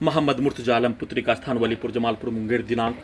मोहम्मद मुर्तजा आलम पुत्री का स्थान वलीपुर जमालपुर मुंगेर दिनांक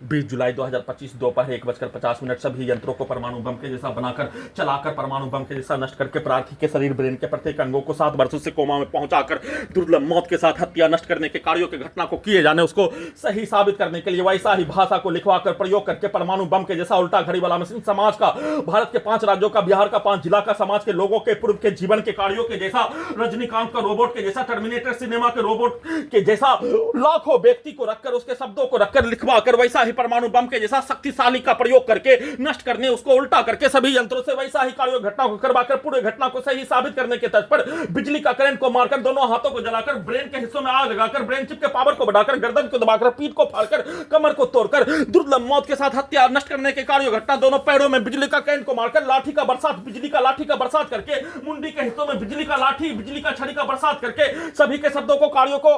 20 जुलाई 2025 दोपहर 1:50 सभी यंत्रों को परमाणु बम के जैसा बनाकर चलाकर परमाणु बम के जैसा नष्ट करके प्रार्थी के शरीर ब्रेन के प्रत्येक अंगों को 7 वर्षों से कोमा में पहुंचाकर दुर्लभ मौत के साथ हत्या नष्ट करने के कार्यों की घटना को किए जाने उसको सही साबित करने के लिए वैसा ही भाषा को लिखवाकर प्रयोग करके परमाणु बम के जैसा उल्टा घड़ी वाला मशीन समाज का भारत के 5 राज्यों का बिहार का 5 जिला का समाज के लोगों के पूर्व के जीवन के कार्यों के जैसा रजनीकांत का रोबोट के जैसा टर्मिनेटर सिनेमा के रोबोट के जैसा लाखों व्यक्ति को रखकर उसके शब्दों को रखकर लिखवा कर वैसा ही परमाणु बम के जैसा शक्तिशाली का प्रयोग करके नष्ट करने उसको उल्टा करके सभी यंत्रों से वैसा ही कार्य घटना को करवाकर पूरे घटना को सही साबित करने के तर्ज पर बिजली का करंट को मारकर दोनों हाथों को जलाकर ब्रेन के हिस्सों में आग लगाकर ब्रेन चिप के पावर को बढ़ाकर गर्दन को दबाकर पीठ को फाड़कर कमर को तोड़कर दुर्लभ मौत के साथ हत्या नष्ट करने के कार्य घटना दोनों पैरों में बिजली का करंट को मारकर लाठी का बरसात बिजली का लाठी का बरसात करके मुंडी के हिस्सों में बिजली का लाठी बिजली का छड़ी का बरसात करके सभी के शब्दों को कार्यों को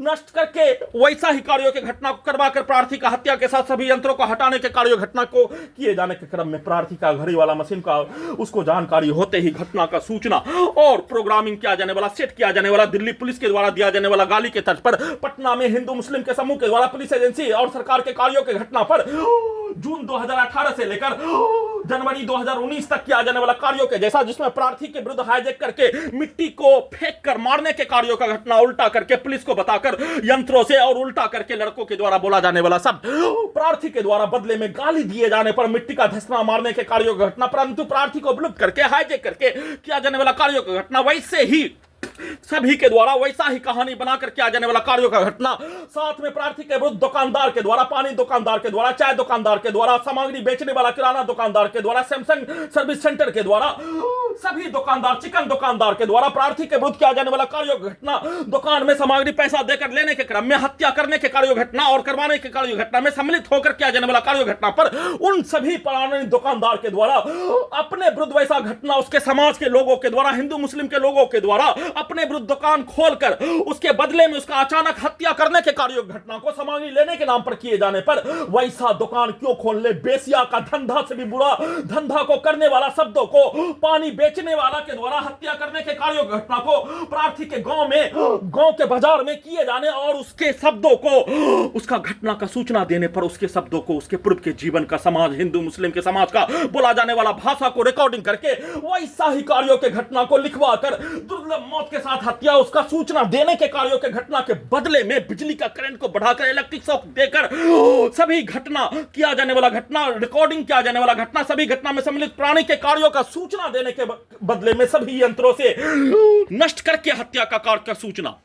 नष्ट करके वैसा ही कार्यों की घटना को करवाकर प्रार्थी का हत्या के साथ सभी यंत्रों को हटाने के कार्य घटना को किए जाने के क्रम में प्रार्थी का घड़ी वाला मशीन का उसको जानकारी होते ही घटना का सूचना और प्रोग्रामिंग किया जाने वाला सेट किया जाने वाला दिल्ली पुलिस के द्वारा दिया जाने वाला गाली के तर्ज पर पटना में हिंदू मुस्लिम के समूह के द्वारा पुलिस एजेंसी और सरकार के कार्यों के घटना पर जून 2018 से लेकर जनवरी 2019 तक किया जाने वाला कार्यों के जैसा जिसमें प्रार्थी के विरुद्ध हाईजैक करके मिट्टी को फेंक कर मारने के कार्यों का घटना उल्टा करके पुलिस को बताकर यंत्रों से और उल्टा करके लड़कों के द्वारा बोला जाने वाला शब्द प्रार्थी के द्वारा बदले में गाली दिए जाने पर मिट्टी का धसना मारने के कार्यों का घटना परंतु प्रार्थी को विलुप्त करके हाईजैक करके किया जाने वाला कार्यों का घटना वैसे ही सभी के द्वारा वैसा ही कहानी बनाकर किया जाने वाला कार्यों का घटना साथ में प्रार्थी के विरुद्ध दुकानदार के द्वारा पानी दुकानदार के द्वारा चाय दुकानदार के द्वारा सामग्री बेचने वाला किराना दुकानदार के द्वारा सैमसंग सर्विस सेंटर के द्वारा सभी दुकानदार चिकन दुकानदार के द्वारा प्रार्थी के विरुद्ध किया जाने वाला कार्यों की घटना दुकान में सामग्री पैसा देकर लेने के क्रम में हत्या करने के कार्यों घटना और करवाने के कार्यों घटना में सम्मिलित होकर किया जाने वाला कार्यों घटना पर उन सभी पुराने दुकानदार के द्वारा अपने विरुद्ध वैसा घटना उसके समाज के लोगों के द्वारा हिंदू मुस्लिम के लोगों के द्वारा अपने विरुद्ध दुकान खोलकर उसके बदले में उसका अचानक हत्या करने के कार्यों घटना को सामग्री लेने के नाम पर किए जाने पर वैसा दुकान क्यों खोल ले बेसिया का धंधा से भी बुरा धंधा को करने वाला शब्दों को पानी बेचने वाला के द्वारा हत्या करने के कार्यों घटना को प्रार्थी के गांव के बाजार में किए जाने और उसके शब्दों को उसका घटना का सूचना देने पर उसके शब्दों को उसके पूर्व के जीवन का समाज हिंदू मुस्लिम के समाज का बोला जाने वाला भाषा को रिकॉर्डिंग करके वैसा ही कार्यों के घटना को लिखवा कर दुर्लभ मौत के साथ हत्या उसका सूचना देने के कार्यों के घटना के बदले में बिजली का करंट को बढ़ाकर इलेक्ट्रिक शॉक देकर सभी घटना किया जाने वाला घटना रिकॉर्डिंग किया जाने वाला घटना सभी घटना में सम्मिलित प्राणी के कार्यों का सूचना देने के बदले में सभी यंत्रों से नष्ट करके हत्या का कार्य का सूचना